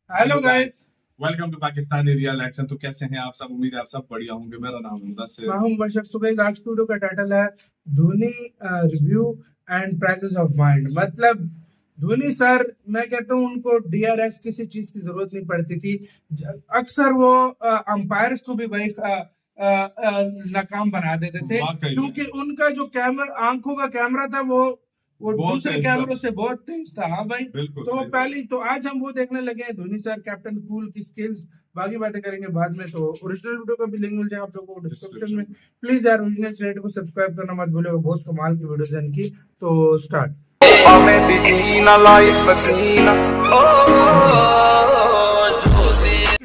Hello guys, welcome to Pakistani real action. तो कैसे हैं आप सब? उम्मीद है आप सब बढ़िया होंगे। मेरा नाम है मुदस्सिर। मैं हूं बशर। सो गाइस, आज की वीडियो का टाइटल है Dhoni review and prizes of mind. मतलब धोनी सर, मैं कहता हूं उनको डीआरएस किसी चीज की जरूरत नहीं पड़ती थी। अक्सर वो अंपायर्स को भी भाई नाकाम बना देते थे, वाकई क्योंकि उनका जो कैमरा, आंखों का कैमरा था, वो बहुत दूसरे तेज था। कैमरों से बहुत तेज था। हाँ भाई, बिल्कुल तो सही बात। पहली तो आज हम वो देखने लगे हैं धोनी सर, कैप्टन कूल की स्किल्स। बाकी बातें करेंगे बाद में। तो ओरिजिनल वीडियो का भी लिंक मिल जाएगा आप लोगों को डिस्क्रिप्शन में। प्लीज यार, ओरिजिनल क्रिएटर को सब्सक्राइब करना मत भूलिएगा, बहुत कमाल की वीडियोस हैं इनकी। तो स्टार्ट।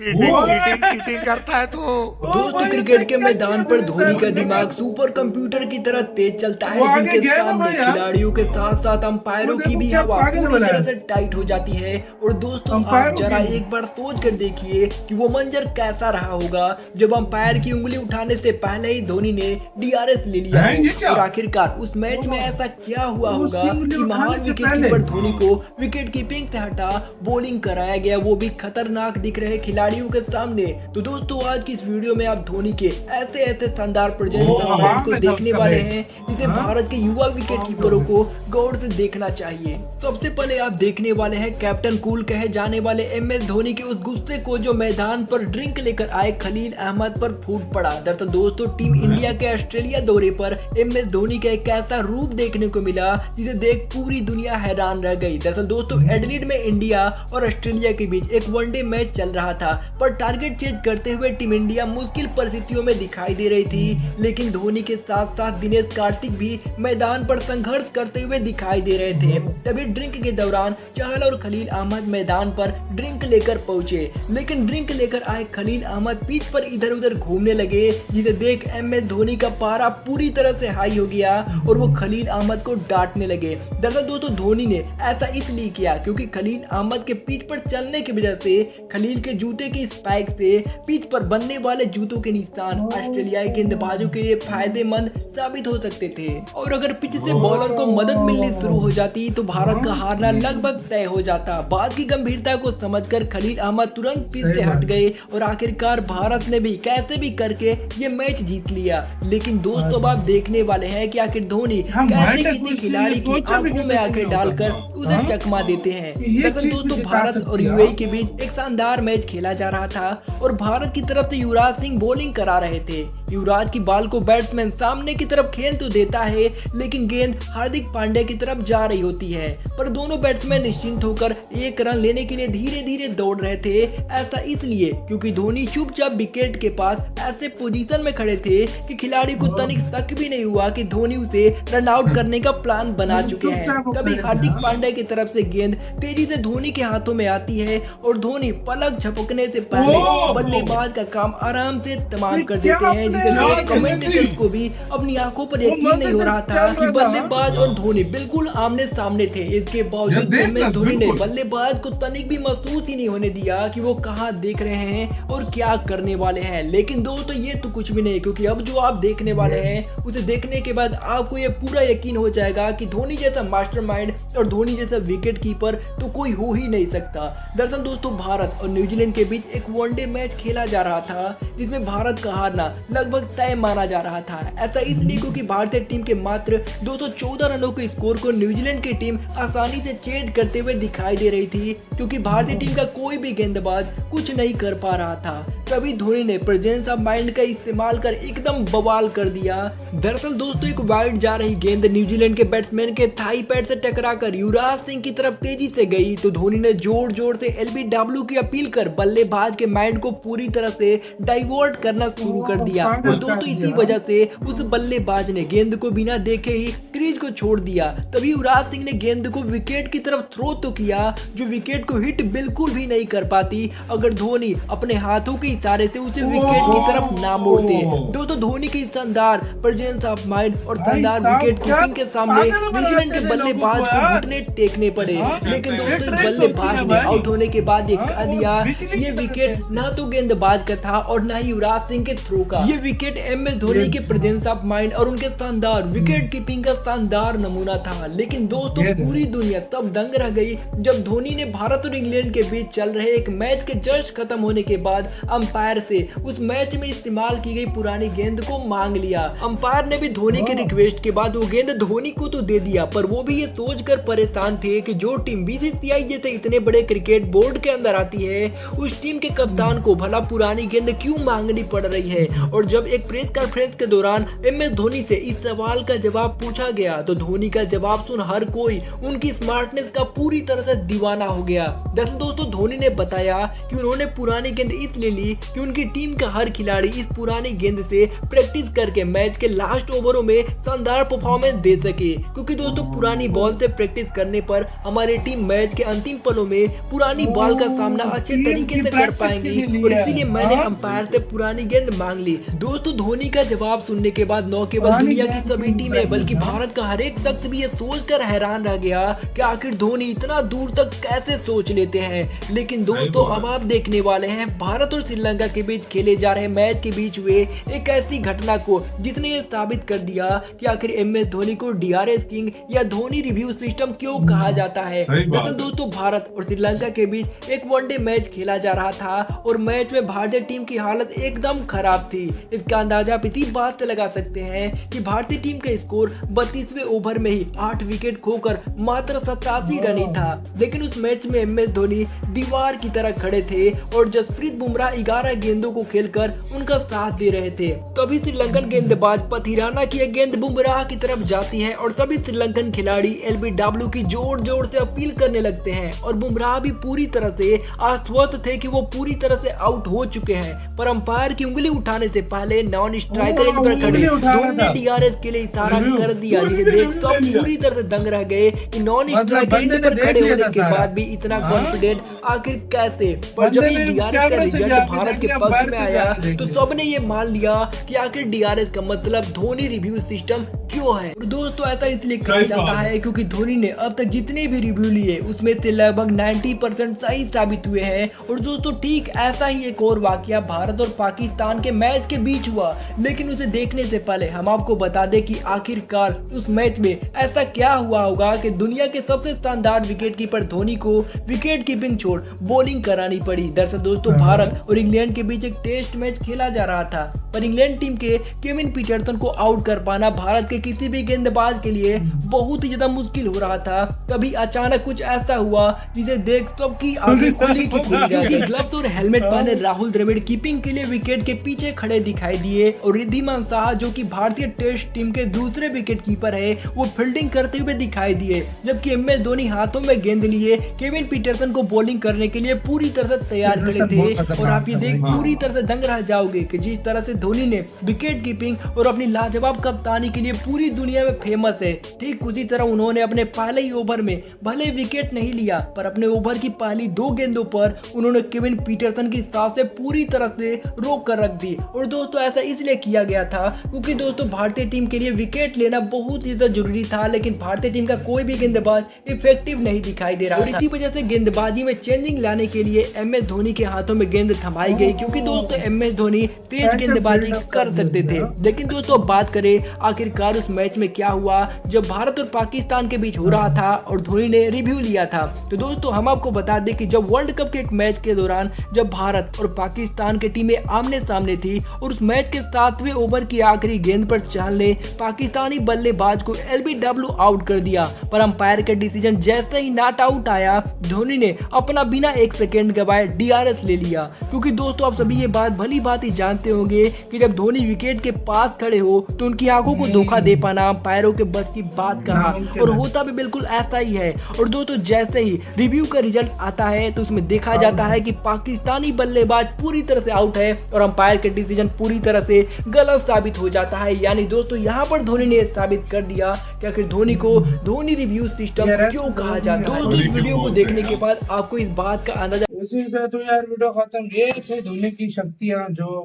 चीटिंग करता है तू। दोस्तों, क्रिकेट के मैदान पर धोनी का दिमाग सुपर कंप्यूटर की तरह तेज चलता वो है, आगे जिनके गया ना सामने भाई यार। खिलाड़ियों के साथ साथ अंपायरों की भी क्या हवा पागल पूरी बनाया। तरह से टाइट हो जाती है। और दोस्तों, अंपायरों आप जरा की- एक बार सोच कर देखिए कि वो मंजर कैसा रहा होगा जब अंपायर की उंगली उठाने से पहले ही धोनी ने डीआरएस ले लिया हैं, ये क्या? हो। और आखिरकार उस मैच में ऐसा क्या हुआ उसकी होगा उंगली कि महान उठाने से विकेट पहले। कीपर धोनी को विकेट कीपिंग से हटा बॉलिंग कराया गया, वो भी खतरनाक दिख रहे खिलाड़ियों के सामने। तो दोस्तों, आज की इस वीडियो में आप धोनी के ऐसे ऐसे शानदार प्रेजेंस आवाम को में था देखने उसका वाले भाई। हैं जिसे हाँ? भारत के युवा विकेट कीपरों को गौर से देखना चाहिए। सबसे पहले आप देखने वाले हैं कैप्टन कूल कहे जाने वाले एमएस धोनी के उस गुस्से को जो मैदान पर ड्रिंक लेकर आए खलील अहमद पर फूट पड़ा। दरअसल दोस्तों, टीम इंडिया के ऑस्ट्रेलिया दौरे पर एमएस धोनी का एक ऐसा रूप देखने को मिला जिसे देख पूरी दुनिया हैरान रह गई। दरअसल दोस्तों, एडिलेड में इंडिया और ऑस्ट्रेलिया के बीच एक वनडे मैच चल रहा था, पर टारगेट चेज करते हुए टीम इंडिया मुश्किल परिस्थितियों में दिखाई दे रही थी। लेकिन धोनी के साथ साथ दिनेश कार्तिक भी मैदान पर संघर्ष करते हुए दिखाई दे रहे थे। तभी ड्रिंक के दौरान चहल और खलील अहमद मैदान पर ड्रिंक लेकर पहुंचे, लेकिन ड्रिंक लेकर आए खलील अहमद पिच पर इधर उधर घूमने लगे, जिसे देख एमएस धोनी का पारा पूरी तरह से हाई हो गया और वो खलील अहमद को डांटने लगे। दरअसल दोस्तों, धोनी ने ऐसा इसलिए किया क्योंकि खलील अहमद के पिच पर चलने की वजह से खलील के जूते की स्पाइक से पिच पर बनने वाले जूतों के निशान ऑस्ट्रेलियाई गेंदबाजों के लिए फायदेमंद साबित हो सकते थे। और अगर पिच से बॉलर को मदद मिलनी शुरू हो जाती तो भारत का हारना लगभग तय हो जाता। बात की गंभीरता को समझकर खलील अहमद तुरंत पिच से हट गए और आखिरकार भारत ने भी कैसे भी करके ये मैच जीत लिया। लेकिन दोस्तों, अब आप देखने वाले हैं कि आखिर धोनी कैसे किसी खिलाड़ी की आंखों में आंखें डालकर उसे चकमा देते हैं। दरअसल दोस्तों, भारत और यूएई के बीच एक शानदार मैच खेला जा रहा था और भारत की तरफ से युवराज सिंह बॉलिंग करा रहे थे। युवराज की बॉल को बैट्समैन सामने की तरफ खेल तो देता है, लेकिन गेंद हार्दिक पांड्या की तरफ जा रही होती है। पर दोनों बैट्समैन निश्चिंत होकर एक रन लेने के लिए धीरे धीरे दौड़ रहे थे। ऐसा इसलिए क्योंकि धोनी चुपचाप विकेट के पास ऐसे पोजीशन में खड़े थे कि खिलाड़ी को तनिक तक भी नहीं हुआ कि धोनी उसे रन आउट करने का प्लान बना चुके हैं। तभी हार्दिक पांड्या की तरफ से गेंद तेजी से धोनी के हाथों में आती है और धोनी पलक झपकने से पहले बल्लेबाज का काम आराम से तमाम कर देते हैं, जिसे लोग कमेंटेटर्स को भी अपनी आंखों पर यकीन नहीं हो रहा था कि बल्लेबाज और धोनी बिल्कुल आमने सामने थे। इसके बावजूद एमएस धोनी ने बल्लेबाज को तनिक भी महसूस ही नहीं होने दिया कि वो कहां देख रहे हैं और क्या करने वाले हैं। लेकिन दोस्तों, ये तो कुछ भी नहीं, क्योंकि अब जो आप देखने वाले हैं उसे देखने के बाद आपको ये पूरा यकीन हो जाएगा कि धोनी जैसा मास्टरमाइंड और धोनी जैसा विकेट कीपर तो कोई हो ही नहीं सकता। दरअसल दोस्तों, भारत और न्यूजीलैंड के बीच एक वनडे मैच खेला जा रहा था जिसमें भारत का हारना लगभग तय माना जा रहा था। ऐसा इसलिए क्योंकि भारतीय टीम के मात्र 214 रनों के स्कोर को न्यूजीलैंड की टीम आसानी से चेज करते हुए दिखाई दे रही थी, क्योंकि भारतीय टीम का कोई भी गेंदबाज कुछ नहीं कर पा रहा था। तभी धोनी ने प्रेजेंस ऑफ माइंड का इस्तेमाल कर एकदम बवाल कर दिया। दरअसल दोस्तों, एक वाइड जा रही गेंद न्यूजीलैंड के बैट्समैन के थाई पैड से टकराकर युवराज सिंह की तरफ तेजी से गई, तो धोनी ने जोर जोर से एलबीडब्ल्यू की अपील कर बल्लेबाज के माइंड को पूरी तरह से डाइवर्ट करना शुरू कर दिया। और दोस्तों, इसी वजह से उस बल्लेबाज ने गेंद को बिना देखे ही क्रीज को छोड़ दिया। तभी युवराज सिंह ने गेंद को विकेट की तरफ थ्रो तो किया, जो विकेट को हिट बिल्कुल भी नहीं कर पाती अगर धोनी अपने हाथों के इशारे से उसे विकेट की तरफ ना मोड़ते। दोस्तों, धोनी की शानदार प्रेजेंस ऑफ माइंड और शानदार विकेट कीपिंग के सामने न्यूजीलैंड के बल्लेबाज को घुटने टेकने पड़े। लेकिन दोस्तों इस बल्लेबाज ने आउट होने के बाद ये कह दिया ये विकेट ना तो गेंदबाज का था और ना ही युवराज सिंह के थ्रो का। ये विकेट MS धोनी के प्रेजेंस ऑफ माइंड और उनके शानदार विकेट कीपिंग का शानदार नमूना था। लेकिन दोस्तों पूरी दुनिया तब दंग रह गई जब धोनी ने भारत और इंग्लैंड के बीच चल रहे एक मैच के जस्ट खत्म होने के बाद अंपायर से उस मैच में इस्तेमाल की गई पुरानी गेंद को मांग लिया। अंपायर ने भी धोनी के रिक्वेस्ट के बाद वो गेंद धोनी को तो दे दिया, पर वो भी ये सोचकर परेशान थे कि जो टीम BCCI जैसे इतने बड़े क्रिकेट बोर्ड के अंदर आती है उस टीम के कप्तान को भला पुरानी गेंद क्यों मांगनी पड़ रही है। और जब एक प्रेस कॉन्फ्रेंस के दौरान MS धोनी से इस सवाल का जवाब पूछा गया तो धोनी का जवाब सुन हर कोई उनकी स्मार्टनेस का पूरी तरह से दीवाना हो गया। दरअसल दोस्तों धोनी ने बताया कि उन्होंने पुरानी गेंद इसलिए ली कि उनकी टीम का हर खिलाड़ी इस पुरानी गेंद से प्रैक्टिस करके मैच के लास्ट ओवरों में शानदार परफॉर्मेंस दे सके, क्योंकि दोस्तों पुरानी बॉल से प्रैक्टिस करने पर हमारी टीम मैच के अंतिम पलों में पुरानी बॉल का सामना अच्छे तरीके से कर पाएंगी और इसीलिए मैंने अंपायर से पुरानी गेंद मांग ली। दोस्तों धोनी का जवाब सुनने के बाद न केवल दुनिया की सभी टीमें बल्कि भारत का हर एक शख्स भी ये सोचकर हैरान रह गया कि आखिर धोनी इतना दूर तक कैसे सोच लेते हैं। लेकिन दोस्तों अब आप देखने वाले हैं भारत और श्रीलंका के बीच खेले जा रहे मैच के बीच हुए एक ऐसी घटना को जिसने ये साबित कर दिया कि आखिर MS धोनी को DRS किंग या धोनी रिव्यू सिस्टम क्यों कहा जाता है। दरअसल दोस्तों भारत और श्रीलंका के बीच एक वनडे मैच खेला जा रहा था और मैच में भारतीय टीम की हालत एकदम खराब थी। इसका अंदाजा आप इसी बात से लगा सकते हैं कि भारतीय टीम का स्कोर 32वें ओवर में ही 8 विकेट खोकर मात्र 87 रन ही था। लेकिन उस मैच में MS धोनी दीवार की तरह खड़े थे और जसप्रीत बुमराह 11 गेंदों को खेलकर उनका साथ दे रहे थे। तभी श्रीलंकन गेंदबाज पथिराना की एक गेंद बुमराह की तरफ जाती है और सभी श्रीलंकन खिलाड़ी LBW की जोर जोर से अपील करने लगते हैं और बुमराह भी पूरी तरह से आश्वस्त थे कि वो पूरी तरह से आउट हो चुके हैं, पर अंपायर की उंगली उठाने से पहले नॉन स्ट्राइकर इन पर खड़े दोनों DRS के लिए इशारा कर दिया, जिसे देख सब पूरी तरह से दंग रह गए कि नॉन स्ट्राइकर इन पर खड़े होने के बाद भी इतना कॉन्फिडेंट आखिर कैसे। पर जब ये DRS का रिजल्ट भारत के पक्ष में आया तो सबने ये मान लिया कि आखिर DRS का मतलब धोनी रिव्यू सिस्टम क्यों है। और दोस्तों ऐसा इसलिए कहा जाता है क्योंकि धोनी ने अब तक जितने भी रिव्यू लिए उसमें से लगभग 90% सही साबित हुए हैं। और दोस्तों ठीक ऐसा ही एक और वाकया भारत और पाकिस्तान के मैच के बीच हुआ, लेकिन उसे देखने से पहले हम आपको बता दें कि आखिरकार उस मैच में ऐसा क्या हुआ होगा कि दुनिया के सबसे शानदार विकेट कीपर धोनी को विकेट कीपिंग छोड़ बॉलिंग करानी पड़ी। दरअसल दोस्तों भारत और इंग्लैंड के बीच एक टेस्ट मैच खेला जा रहा था, पर इंग्लैंड टीम के केविन पीटरसन को आउट कर पाना भारत के किसी भी गेंदबाज के लिए बहुत ही ज्यादा मुश्किल हो रहा था। तभी अचानक कुछ ऐसा हुआ जिसे देख सबकी आंखें खुली की खुली रह गई। ग्लव्स और हेलमेट पहने राहुल द्रविड़ कीपिंग के लिए विकेट के पीछे खड़े दिखाई दिए और रिद्धिमान साहा जो कि भारतीय टेस्ट टीम के दूसरे विकेट कीपर है वो फील्डिंग करते हुए दिखाई दिए, जबकि MS धोनी हाथों में गेंद लिए केविन पीटरसन को बॉलिंग करने के लिए पूरी तरह से तैयार खड़े थे। और आप ये देख पूरी तरह से दंग रह जाओगे कि जिस तरह से धोनी ने विकेट कीपिंग और अपनी लाजवाब कप्तानी के लिए पूरी दुनिया में फेमस है, ठीक उसी तरह उन्होंने अपने पहले ही ओवर में भले विकेट नहीं लिया पर अपने ओवर की पहली 2 गेंदों पर उन्होंने केविन पीटरसन की सांसें पूरी तरह से रोक कर रख दी। और दोस्तों ऐसा इसलिए किया गया था क्योंकि दोस्तों भारतीय टीम के लिए विकेट लेना बहुत ही ज्यादा जरूरी था, लेकिन भारतीय टीम का कोई भी गेंदबाज इफेक्टिव नहीं दिखाई दे रहा था। इसी वजह से गेंदबाजी में चेंजिंग लाने के लिए MS धोनी के हाथों में गेंद थमाई गई, क्योंकि दोस्तों MS धोनी तेज गेंदबाजी कर सकते थे। लेकिन दोस्तों बात करें आखिरकार उस मैच में क्या हुआ जब भारत और पाकिस्तान के बीच हो रहा था और धोनी ने रिव्यू लिया था। तो दोस्तों हम आपको बता दें कि जब वर्ल्ड कप के एक मैच के दौरान जब भारत और पाकिस्तान की टीमें आमने सामने थी और उस मैच के 7वें ओवर की आखिरी गेंद पर चाल ने पाकिस्तानी बल्लेबाज को LBW आउट कर दिया, पर अंपायर का डिसीजन जैसे ही नॉट आउट आया धोनी ने अपना बिना 1 सेकेंड गवाए DRS ले लिया। क्योंकि दोस्तों आप सभी ये बात भली बात ही जानते होंगे कि जब धोनी विकेट के पास खड़े हो तो उनकी आंखों को धोखा दे पाना अंपायरों के बस की बात कहा, और होता भी बिल्कुल ऐसा ही है। और दोस्तों जैसे ही रिव्यू का रिजल्ट आता है तो उसमें देखा जाता है कि पाकिस्तानी बल्लेबाज पूरी तरह से आउट है और अंपायर का डिसीजन पूरी तरह से गलत साबित हो जाता है। यानी दोस्तों यहाँ पर धोनी ने साबित कर दिया कि आखिर धोनी को धोनी रिव्यू सिस्टम क्यों कहा जाता है। दोस्तों इस वीडियो को देखने के बाद आपको इस बात का अंदाजा उसी से तो यार वीडियो खत्म। ये थे धोनी की शक्तियां जो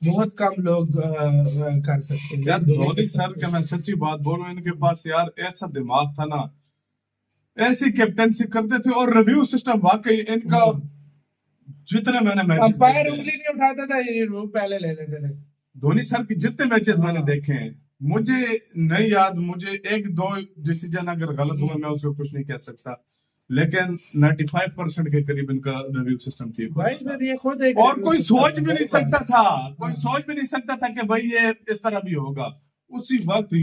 बहुत कम लोग कर सकते हैं। यार धोनी सर का मैं सच्ची बात बोलूं, इनके पास यार ऐसा दिमाग था ना ऐसी कैप्टनसी करते थे और रिव्यू सिस्टम वाकई इनका जितने मैंने मैच अंपायर उंगली नहीं उठाता था, ये वो पहले ले लेते थे। धोनी सर की जितने मैचेस मैंने हाँ। देखे हैं, मुझे नहीं याद, मुझे एक दो डिसीजन अगर गलत हुआ मैं उसको कुछ नहीं कह सकता, लेकिन 95% के करीब इनका रिव्यू सिस्टम ठीक भाई होता था। फिर ये खुद एक और कोई सोच भी नहीं सकता था, कोई हाँ। सोच भी नहीं सकता था कि भाई ये इस तरह भी होगा। उसी वक्त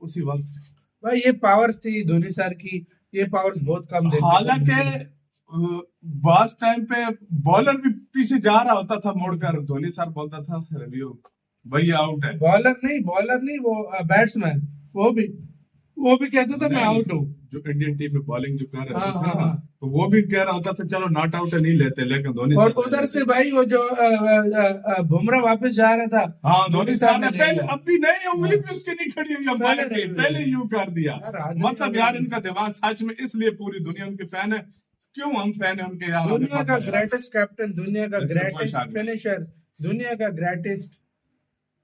उसी वक्त भाई ये पावर्स थी धोनी सर की, ये पावर्स बहुत कम देखने को हालांकि मिलती। बास टाइम पे बॉलर भी पीछे जा रहा होता था मुड़कर, धोनी सर बोलता था रिव्यू भाई आउट है। बॉलर नहीं वो बैट्समैन, वो भी कहता था मैं आउट हूँ। जो इंडियन टीम में बॉलिंग जो कर रहे हाँ, थे हाँ, ना, हाँ। तो वो भी कह रहा होता था चलो नॉट आउट है, नहीं लेते, लेकिन धोनी और साहब उधर से भाई वो जो बुमराह वापस जा रहा था, हाँ धोनी साहब ने ले पहले लिया। अब भी नहीं, उंगली भी उसकी नहीं खड़ी हुई अंपायर पहले की, नहीं पहले हुई। यूं कर दिया। यार, आदमी मतलब का यार नहीं। इनका दिमाग सच में, इसलिए पूरी दुनिया उनके फैन है। क्यों हम फैन है उनके यार? हमें दुनिया पता का है। ग्रेटेस्ट कैप्टन, दुनिया का इसमें कोई ग्रेटेस्ट शक नहीं। फिनिशर, दुनिया का ग्रेटेस्ट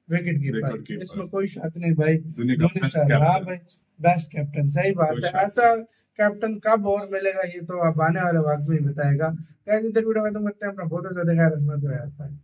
विकेट कीपर, विकेट इसमें कोई शक नहीं भाई। दुनिया का धोनी बेस्ट सर, हाँ कैप्टन। भाई बेस्ट कैप्टन, सही बात कोई है। शक ऐसा कैप्टन कब और मिलेगा ये तो अब आने वाले वक्त में ही बताएगा। कैसे वीडियो खत्म करते हैं, अपना बहुत ज्यादा ख्याल रखना तो यार भाई।